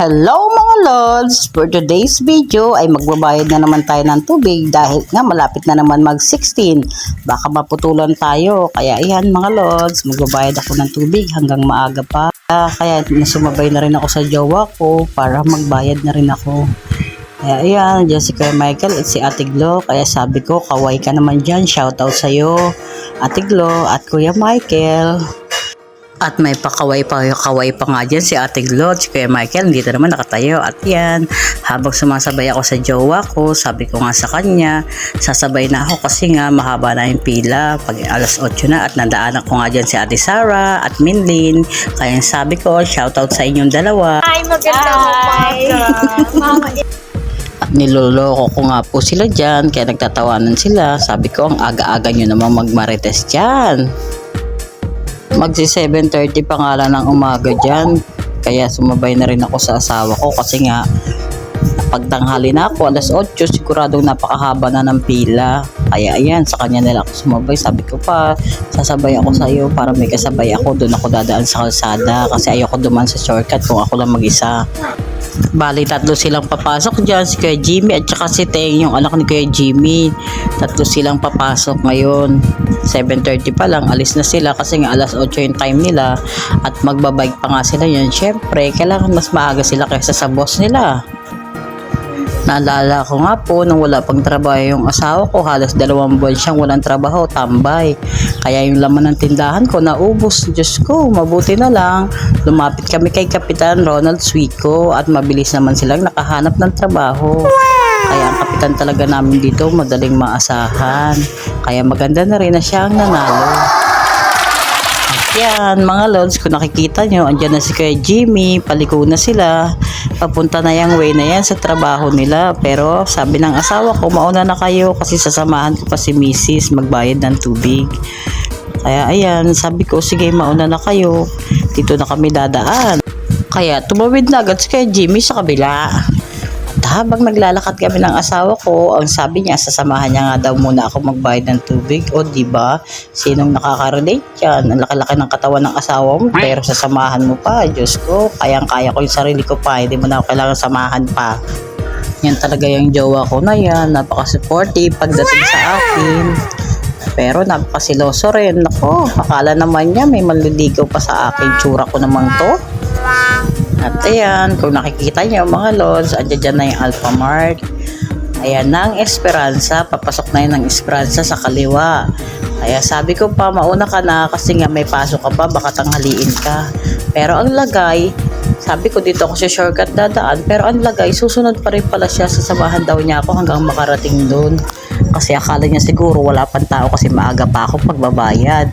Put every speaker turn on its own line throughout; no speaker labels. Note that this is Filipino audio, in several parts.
Hello mga lods! For today's video ay magbabayad na naman tayo ng tubig dahil nga malapit na naman mag-16. Baka maputulan tayo. Kaya ayan mga lods, magbabayad ako ng tubig hanggang maaga pa. Kaya nasumabay na rin ako sa jowa ko para magbayad na rin ako. Kaya ayan, dyan si Kuya Michael at si Ate Glo. Kaya sabi ko, kaway ka naman dyan. Shoutout sa'yo, Ate Glo at Kuya Michael. At may kaway pa nga dyan si Ate Glo, si Kuya Michael, dito naman nakatayo. At yan, habang sumasabay ako sa jowa ko, sabi ko nga sa kanya, sasabay na ako kasi nga mahaba na yung pila pag alas 8 na. At nadaanan ko nga dyan si Ate Sarah at Minlin. Kaya sabi ko, shoutout sa inyong dalawa.
Hi, magandang umaga.
At niloloko ko nga po sila dyan, kaya nagtatawanan sila. Sabi ko, ang aga-aga nyo namang magmarites dyan. Magsi 7:30 pa nga lang ng umaga dyan. Kaya sumabay na rin ako sa asawa ko kasi nga pagtanghali na ako, alas 8, siguradong napakahaba na ng pila. Kaya ayan, sa kanya nila ako sumabay. Sabi ko pa, sasabay ako sa iyo para may kasabay ako. Doon ako dadaan sa kalsada kasi ayoko duman sa shortcut kung ako lang mag-isa. Bali, tatlo silang papasok dyan, si Kuya Jimmy at saka si Teng, yung anak ni Kuya Jimmy. Tatlo silang papasok ngayon. 7:30 pa lang, alis na sila kasi nga alas 8 yung time nila at magbabike pa nga sila yun. Syempre, kailangan mas maaga sila kaysa sa boss nila. Naalala ko nga po nung wala pang trabaho yung asawa ko, halos 2 buwan siyang walang trabaho, tambay. Kaya yung laman ng tindahan ko naubos. Diyos ko, mabuti na lang. Lumapit kami kay Kapitan Ronald Suico at mabilis naman silang nakahanap ng trabaho. Kaya ang kapitan talaga namin dito madaling maasahan. Kaya maganda na rin na siya ang nanalo. Yan mga lods, kung nakikita nyo, andyan na si Kuya Jimmy, paliko na sila, papunta na yung way na yan sa trabaho nila. Pero sabi ng asawa ko, mauna na kayo kasi sasamahan ko pa si Mrs. magbayad ng tubig. Kaya ayan, sabi ko, sige mauna na kayo, dito na kami dadaan. Kaya tumawid na agad si Kuya Jimmy sa kabila. Habang naglalakad kami ng asawa ko, ang sabi niya, sasamahan niya nga daw muna ako magbayad ng tubig. O diba, sinong nakaka-relate yan? Ang laki-laki ng katawan ng asawa mo, pero sasamahan mo pa. Diyos ko, kayang-kaya ko yung sarili ko pa, hindi mo na ako kailangan samahan pa. Yan talaga yung jowa ko na yan, napaka-supportive pagdating sa akin. Pero napakasiloso rin. Ako, akala naman niya may manliligaw pa sa akin. Tsura ko naman to. At ayan, kung nakikita nyo mga lods, andyan na yung Alphamart. Ayan na ang Esperanza, papasok na yun ng Esperanza sa kaliwa. Kaya sabi ko pa, mauna ka na kasi nga may pasok ka pa, baka tanghaliin ka. Pero ang lagay, sabi ko dito ako sa shortcut dadaan, pero ang lagay, susunod pa rin pala siya, sasamahan daw niya ako hanggang makarating doon. Kasi akala niya siguro wala pang tao kasi maaga pa ako pagbabayad.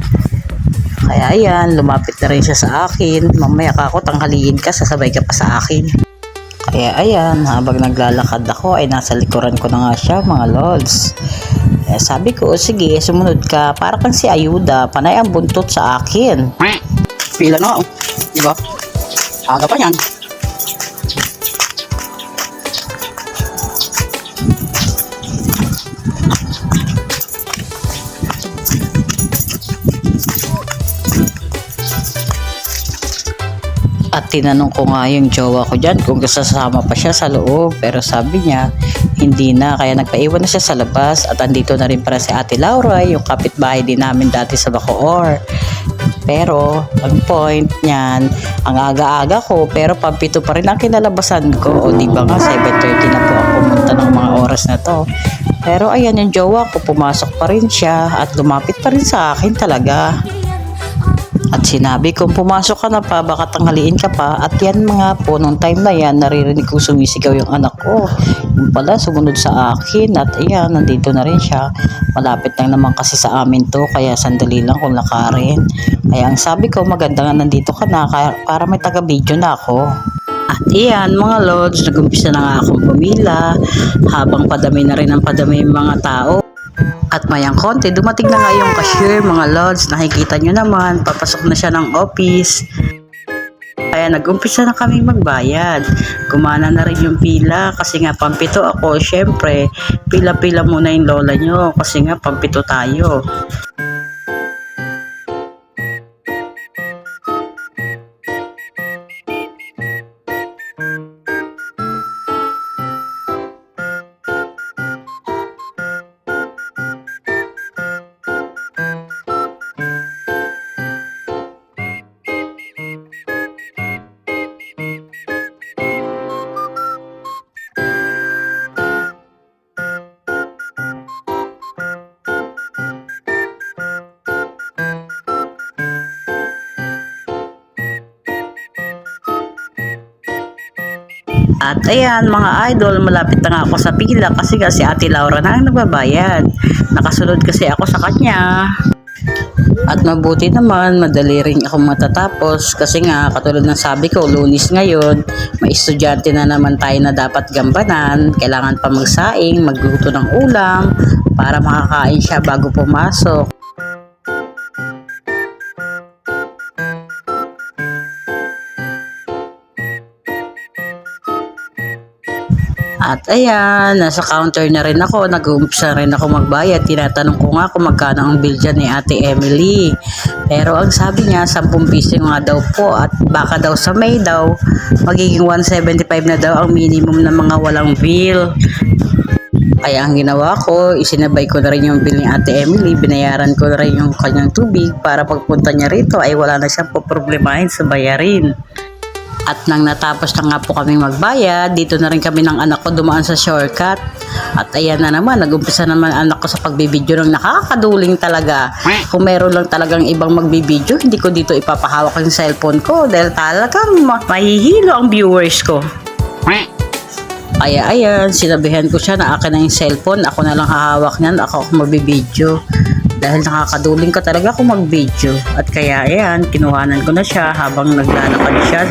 Kaya ayan, lumapit na rin siya sa akin. Mamaya ka ako, tanghaliin ka, sasabay ka pa sa akin. Kaya ayan, habang naglalakad ako ay nasa likuran ko na nga siya mga lods. Kaya sabi ko, sige, sumunod ka. Para kang si Ayuda, panay ang buntot sa akin. Pila na, diba? Aga pa yan. At tinanong ko nga yung jowa ko dyan kung sasama pa siya sa loob. Pero sabi niya, hindi na. Kaya nagpaiwan na siya sa labas. At andito na rin para si Ate Laura, yung kapitbahay din namin dati sa Bacoor. Pero, ang point niyan, ang aga-aga ko, pero pampito pa rin ang kinalabasan ko. O diba nga, 7:30 na po ako pumunta ng mga oras na to. Pero ayan, yung jowa ko, pumasok pa rin siya at lumapit pa rin sa akin talaga. At sinabi kong pumasok ka na pa, baka tanghaliin ka pa. At yan mga po, nung time na yan, naririnig ko sumisigaw yung anak ko. Yung pala, sumunod sa akin. At ayan, nandito na rin siya. Malapit lang naman kasi sa amin to, kaya sandali lang kung lakarin. Kaya ang sabi ko, maganda nga nandito ka na, para may taga-video na ako. At iyan mga lods, nag-umpisa na nga akong pumila. Habang padami na rin ang padami yung mga tao. At mayang konti, dumating na nga yung cashier mga lods. Nakikita nyo naman, papasok na siya ng office. Kaya nag-umpisa na kami magbayad. Gumana na rin yung pila kasi nga pampito ako. Syempre, pila-pila muna yung lola nyo kasi nga pampito tayo. At ayan mga idol, malapit na nga ako sa pila kasi si Ate Laura na ang nagbabayad. Nakasunod kasi ako sa kanya. At mabuti naman, madali rin ako matatapos kasi nga katulad ng sabi ko, Lunes ngayon, may estudyante na naman tayo na dapat gambanan. Kailangan pa magsaing, magluto ng ulam para makakain siya bago pumasok. At ayan, nasa counter na rin ako, nag-uumpisa rin ako magbayad. Tinatanong ko nga kung magkano ang bill dyan ni Ate Emily. Pero ang sabi niya, 10 piso nga daw po at baka daw sa May daw, magiging 175 na daw ang minimum ng mga walang bill. Kaya ang ginawa ko, isinabay ko na rin yung bill ni Ate Emily, binayaran ko na rin yung kanyang tubig para pagpunta niya rito ay wala na siyang poproblemahin sa bayarin. At nang natapos na nga po kaming magbayad, dito na rin kami ng anak ko dumaan sa shortcut. At ayan na naman, nag-umpisa naman anak ko sa pagbibideo ng nakakaduling talaga. Kung meron lang talagang ibang magbibideo, hindi ko dito ipapahawak yung cellphone ko dahil talagang mahihilo ang viewers ko. Kaya ayan, sinabihan ko siya na akin na yung cellphone, ako na lang hahawak niyan, ako magbibideo. Dahil nakakaduling ka talaga kung mag-video. At kaya ayan, kinuhanan ko na siya habang naglalakad siya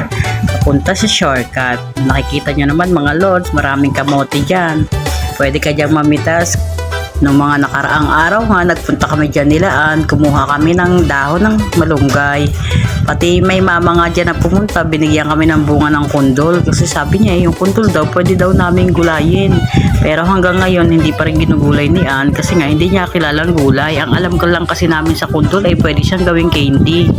papunta sa shortcut. Nakikita niyo naman mga lods, maraming kamote dyan. Pwede ka dyan mamitas. Noong mga nakaraang araw nga, nagpunta kami dyan nilaan, kumuha kami ng dahon ng malunggay. Pati may mama nga dyan na pumunta, binigyan kami ng bunga ng kundol. Kasi sabi niya, yung kundol daw, pwede daw namin gulayin. Pero hanggang ngayon, hindi pa rin ginugulay ni Ann kasi nga hindi niya kilalang gulay. Ang alam ko lang kasi namin sa kundol ay pwede siyang gawing candy.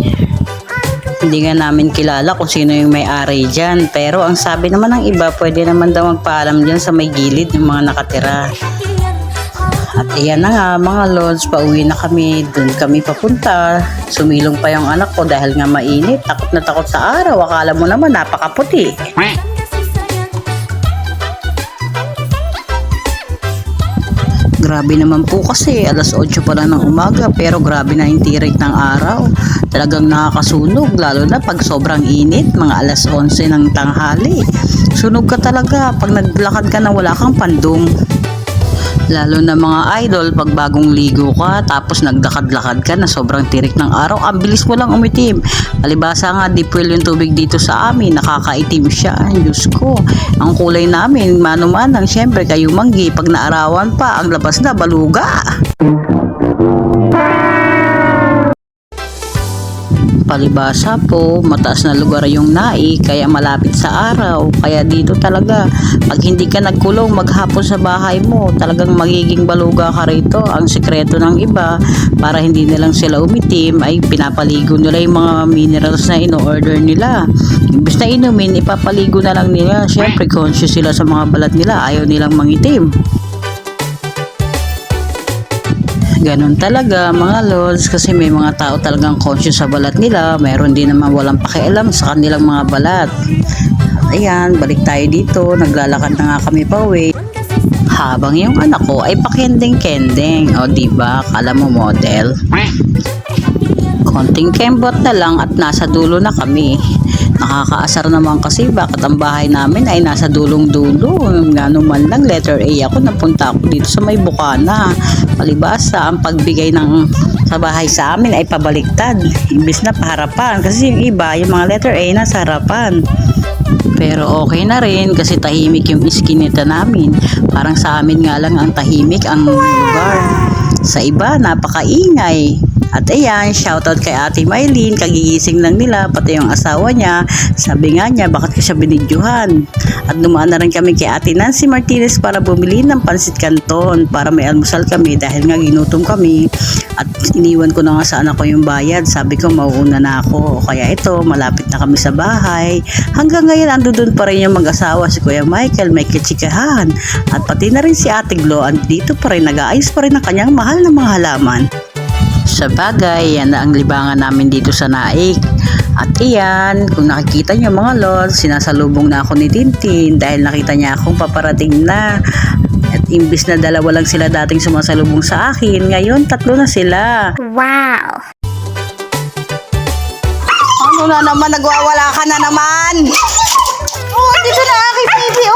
Hindi nga namin kilala kung sino yung may-ari dyan. Pero ang sabi naman ng iba, pwede naman daw magpaalam dyan sa may gilid yung mga nakatira. At iyan na nga mga lods, pauwi na kami, dun kami papunta. Sumilong pa yung anak ko dahil nga mainit, takot na takot sa araw, akala mo naman napakaputi. Grabe naman po kasi, alas 8 pa lang ng umaga pero grabe na yung tirik ng araw. Talagang nakakasunog, lalo na pag sobrang init, mga alas 11 ng tanghali. Sunog ka talaga pag naglakad ka na wala kang pandong. Lalo na mga idol, pag bagong ligo ka, tapos nagdakad-lakad ka na sobrang tirik ng araw, ang bilis mo lang umitim. Alibasa nga, deep well yung tubig dito sa amin, nakakaitim siya. Diyos ko, ang kulay namin, manumanang, syempre, kayo manggi, pag naarawan pa, ang labas na, baluga. Palibasa po, mataas na lugar yung Naik, kaya malapit sa araw. Kaya dito talaga, pag hindi ka nagkulong maghapon sa bahay mo, talagang magiging baluga ka rito. Ang sekreto ng iba, para hindi nilang sila umitim, ay pinapaligo nila yung mga minerals na ino-order nila. Imbes na inumin, ipapaligo na lang nila. Syempre, conscious sila sa mga balat nila, ayaw nilang mangitim. Ganon talaga mga lods kasi may mga tao talagang conscious sa balat nila, meron din naman walang pakialam sa kanilang mga balat. At ayan, balik tayo dito, naglalakad na nga kami pauwi. Habang yung anak ko ay pakending-kending, o diba, kala mo model. Konting kembot na lang at nasa dulo na kami. Nakakaasar naman kasi bakit ang bahay namin ay nasa dulong-dulo. Gano'n man lang letter A ako, napunta ako dito sa may Bukana. Palibasa, ang pagbigay ng sa bahay sa amin ay pabaliktad. Imbis na paharapan. Kasi yung iba, yung mga letter A nasa harapan. Pero okay na rin kasi tahimik yung iskinita namin. Parang sa amin nga lang ang tahimik ang lugar. Sa iba, napakaingay. At ayan, shoutout kay Ate Maylene, kagigising lang nila, pati yung asawa niya. Sabi nga niya, bakit ka siya binidyohan? At dumaan na rin kami kay Ate Nancy Martinez para bumili ng pansit canton para may almusal kami dahil nga ginutom kami. At iniwan ko na nga sa anak ko yung bayad. Sabi ko, mauuna na ako. Kaya ito, malapit na kami sa bahay. Hanggang ngayon, ando doon pa rin yung mag-asawa, si Kuya Michael, may kitsikahan. At pati na rin si Ate Glo, dito pa rin, nag-aayos pa rin ang kanyang mahal na mga halaman. Sa bagay, yan na ang libangan namin dito sa Naik. At iyan, kung nakikita nyo mga lods, sinasalubong na ako ni Tintin dahil nakita niya akong paparating na. At imbis na dalawa lang sila dating sumasalubong sa akin, ngayon 3 na sila.
Wow!
Ano na naman, nagwawala ka na naman? Oh, dito na aking baby.